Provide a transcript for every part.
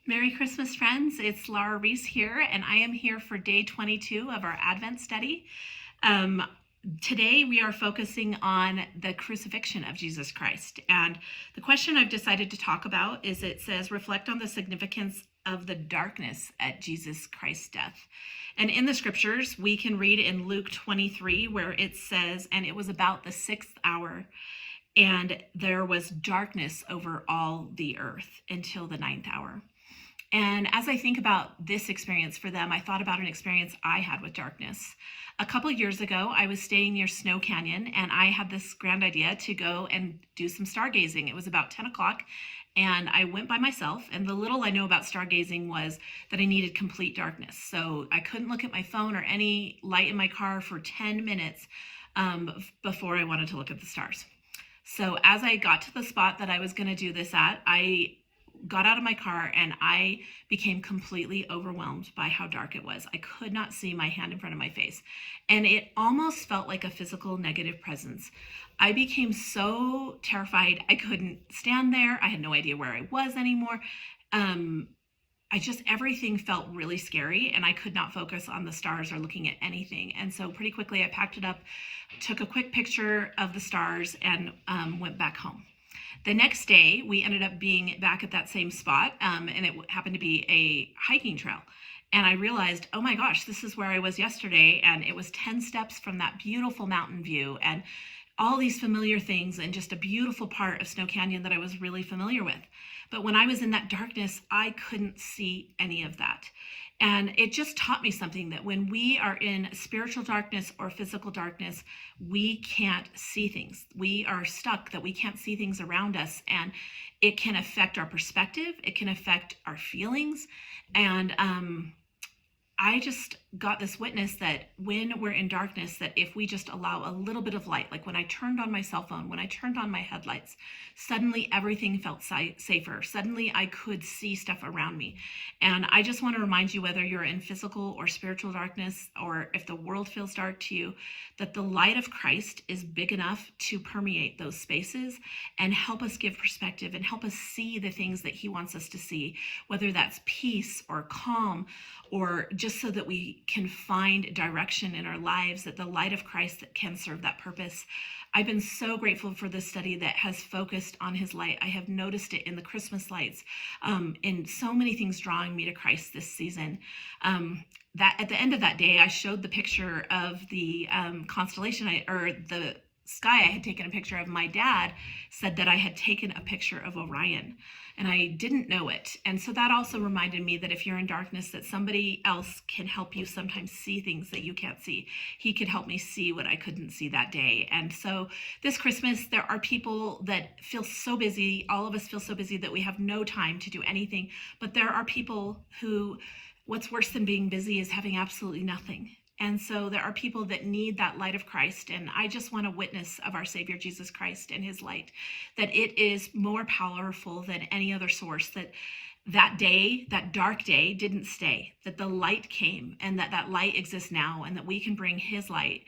Merry Christmas, friends. It's Reese here, and I am here for day 22 of our Advent study. Um, Today, we are focusing on the crucifixion of Jesus Christ. And the question I've decided to talk about is it says, reflect on the significance of the darkness at Jesus Christ's death. And in the scriptures, we can read in Luke 23, where it says, and it was about the 6th hour, and there was darkness over all the earth until the 9th hour. And as I think about this experience for them, I thought about an experience I had with darkness. A couple of years ago, I was staying near Snow Canyon, and I had this grand idea to go and do some stargazing. It was about 10 o'clock, and I went by myself, and the little I know about stargazing was that I needed complete darkness. So I couldn't look at my phone or any light in my car for 10 minutes before I wanted to look at the stars. So as I got to the spot that I was going to do this at, I got out of my car and I became completely overwhelmed by how dark it was. I could not see my hand in front of my face. And it almost felt like a physical negative presence. I became so terrified. I couldn't stand there. I had no idea where I was anymore. Everything felt really scary, and I could not focus on the stars or looking at anything. And so pretty quickly I packed it up, took a quick picture of the stars, and went back home. The next day, we ended up being back at that same spot, and it happened to be a hiking trail. And I realized, oh my gosh, this is where I was yesterday, and it was 10 steps from that beautiful mountain view, and all these familiar things, and just a beautiful part of Snow Canyon that I was really familiar with. But when I was in that darkness, I couldn't see any of that. And it just taught me something, that when we are in spiritual darkness or physical darkness, we can't see things. We are stuck, that we can't see things around us, and it can affect our perspective. It can affect our feelings. And I just got this witness that when we're in darkness, that if we just allow a little bit of light, like when I turned on my cell phone, when I turned on my headlights, suddenly everything felt safer. Suddenly I could see stuff around me. And I just want to remind you, whether you're in physical or spiritual darkness, or if the world feels dark to you, that the light of Christ is big enough to permeate those spaces and help us give perspective and help us see the things that he wants us to see, whether that's peace or calm, or just so that we can find direction in our lives, that the light of Christ that can serve that purpose. I've been so grateful for this study that has focused on his light. I have noticed it in the Christmas lights, in so many things drawing me to Christ this season. That at the end of that day, I showed the picture of the constellation, the sky I had taken a picture of. My dad said that I had taken a picture of Orion, and I didn't know it. And so that also reminded me that if you're in darkness, that somebody else can help you sometimes see things that you can't see. He could help me see what I couldn't see that day. And so this Christmas, there are people that feel so busy. All of us feel so busy that we have no time to do anything. But there are people who, what's worse than being busy is having absolutely nothing. And so there are people that need that light of Christ. And I just want to witness of our Savior, Jesus Christ, and his light, that it is more powerful than any other source, that day, that dark day, didn't stay, that the light came, and that light exists now, and that we can bring his light,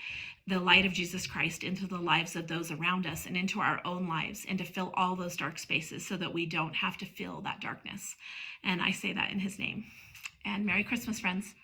the light of Jesus Christ, into the lives of those around us and into our own lives, and to fill all those dark spaces so that we don't have to feel that darkness. And I say that in his name. And Merry Christmas, friends.